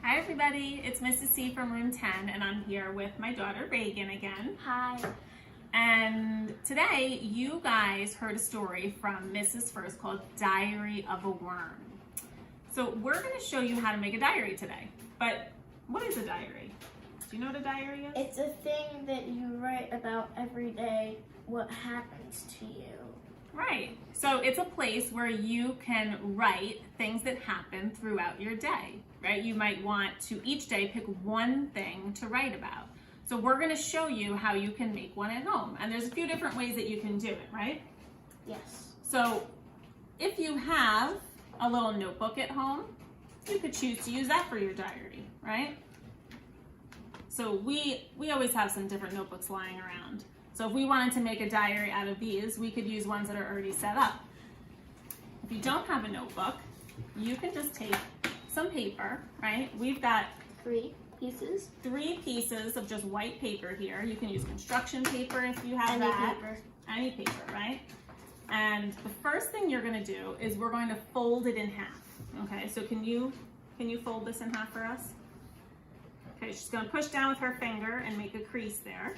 Hi everybody, it's Mrs. C from room 10 and I'm here with my daughter Raegan again. Hi. And today you guys heard a story from Mrs. First called Diary of a Worm. So we're going to show you how to make a diary today. But what is a diary? Do you know what a diary is? It's a thing that you write about every day, what happens to you. Right. So it's a place where you can write things that happen throughout your day, right? You might want to each day pick one thing to write about. So we're going to show you how you can make one at home. And there's a few different ways that you can do it, right? Yes. So if you have a little notebook at home, you could choose to use that for your diary, right? So we always have some different notebooks lying around. So if we wanted to make a diary out of these, we could use ones that are already set up. If you don't have a notebook, you can just take some paper, right? We've got three pieces of just white paper here. You can use construction paper if you have Any paper, right? And the first thing you're going to do is we're going to fold it in half. Okay, so can you fold this in half for us? Okay, she's going to push down with her finger and make a crease there.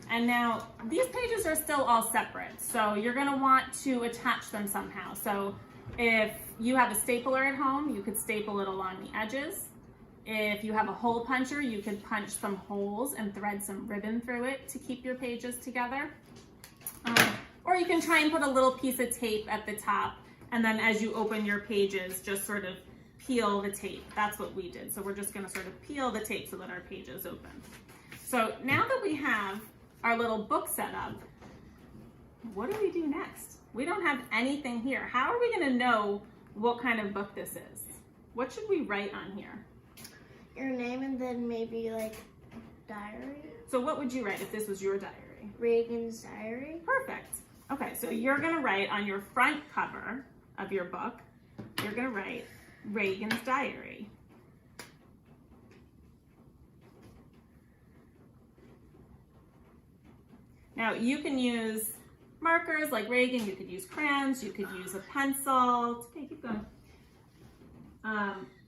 And now these pages are still all separate, so you're going to want to attach them somehow. So if you have a stapler at home, you could staple it along the edges. If you have a hole puncher, you could punch some holes and thread some ribbon through it to keep your pages together. Or you can try and put a little piece of tape at the top, and then as you open your pages, just sort of peel the tape. That's what we did. So we're just going to sort of peel the tape so that our pages open. So now that we have our little book set up, what do we do next? We don't have anything here. How are we going to know what kind of book this is? What should we write on here? Your name and then maybe like diary. So what would you write if this was your diary? Raegan's diary. Perfect. Okay, so you're going to write on your front cover of your book, you're going to write Raegan's diary. Now you can use markers like Raegan, you could use crayons, you could use a pencil. Okay, keep going.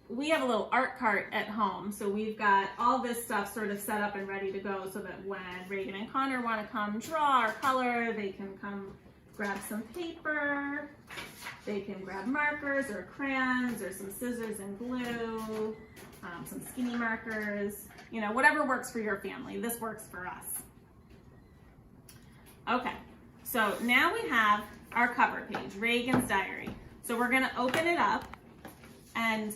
We have a little art cart at home, so we've got all this stuff sort of set up and ready to go so that when Raegan and Connor want to come draw or color, they can come grab some paper, they can grab markers or crayons or some scissors and glue, some skinny markers, you know, whatever works for your family. This works for us. Okay, so now we have our cover page, Raegan's diary. So we're gonna open it up, and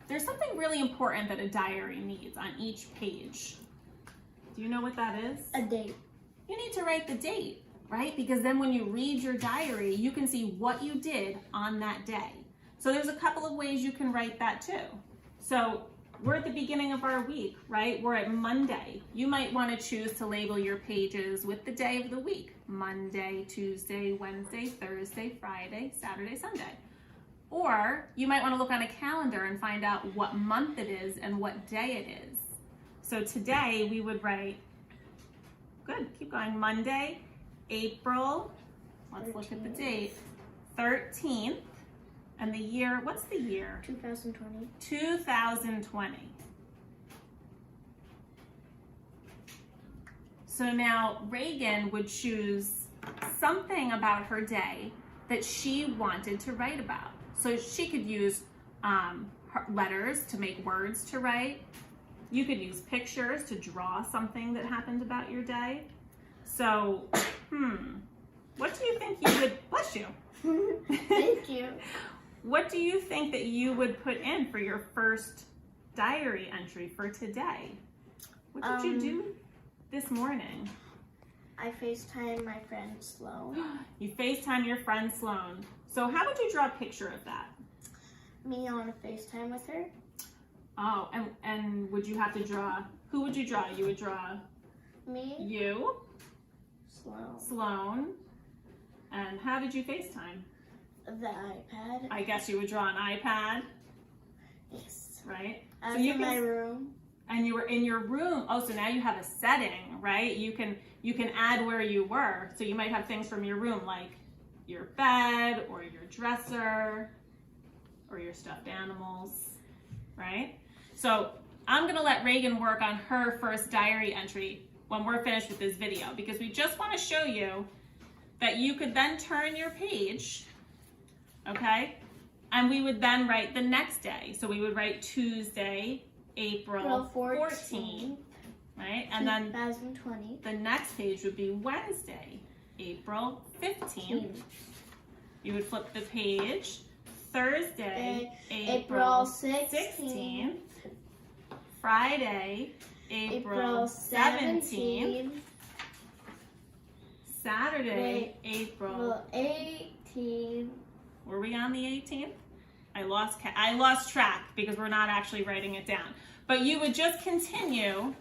there's something really important that a diary needs on each page. Do you know what that is? A date. You need to write the date, right? Because then when you read your diary, you can see what you did on that day. So there's a couple of ways you can write that too. So we're at the beginning of our week, right? We're at Monday. You might want to choose to label your pages with the day of the week. Monday, Tuesday, Wednesday, Thursday, Friday, Saturday, Sunday. Or you might want to look on a calendar and find out what month it is and what day it is. So today we would write, good, keep going, Monday, April, let's 13th. Look at the date, 13th. And the year, what's the year? 2020. 2020. So now Raegan would choose something about her day that she wanted to write about. So she could use her letters to make words to write. You could use pictures to draw something that happened about your day. So, what do you think you would, bless you. Thank you. What do you think that you would put in for your first diary entry for today? What did you do this morning? I FaceTime my friend Sloan. You FaceTime your friend Sloan. So how would you draw a picture of that? Me on a FaceTime with her. Oh, and would you have to draw, who would you draw? You would draw Me. you, Sloan. Sloan, and how did you FaceTime? The iPad. I guess you would draw an iPad, Yes. right? I was So you in can, my room. and you were in your room. Oh, so now you have a setting, right? You can add where you were. So you might have things from your room like your bed or your dresser or your stuffed animals, right? So I'm gonna let Raegan work on her first diary entry when we're finished with this video, because we just wanna show you that you could then turn your page, okay? And we would then write the next day. So we would write Tuesday, April 14th, right? And then 2020. the next page would be Wednesday, April 15th. You would flip the page, Thursday, April 16th. Friday, April 17th. Saturday, April 18th. Were we on the 18th? I lost track because we're not actually writing it down. But you would just continue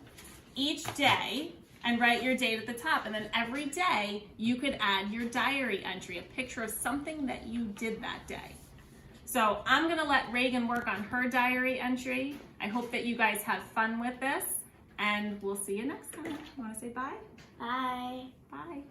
each day and write your date at the top. And then every day you could add your diary entry, a picture of something that you did that day. So I'm gonna let Raegan work on her diary entry. I hope that you guys have fun with this, and we'll see you next time. You wanna say bye? Bye. Bye.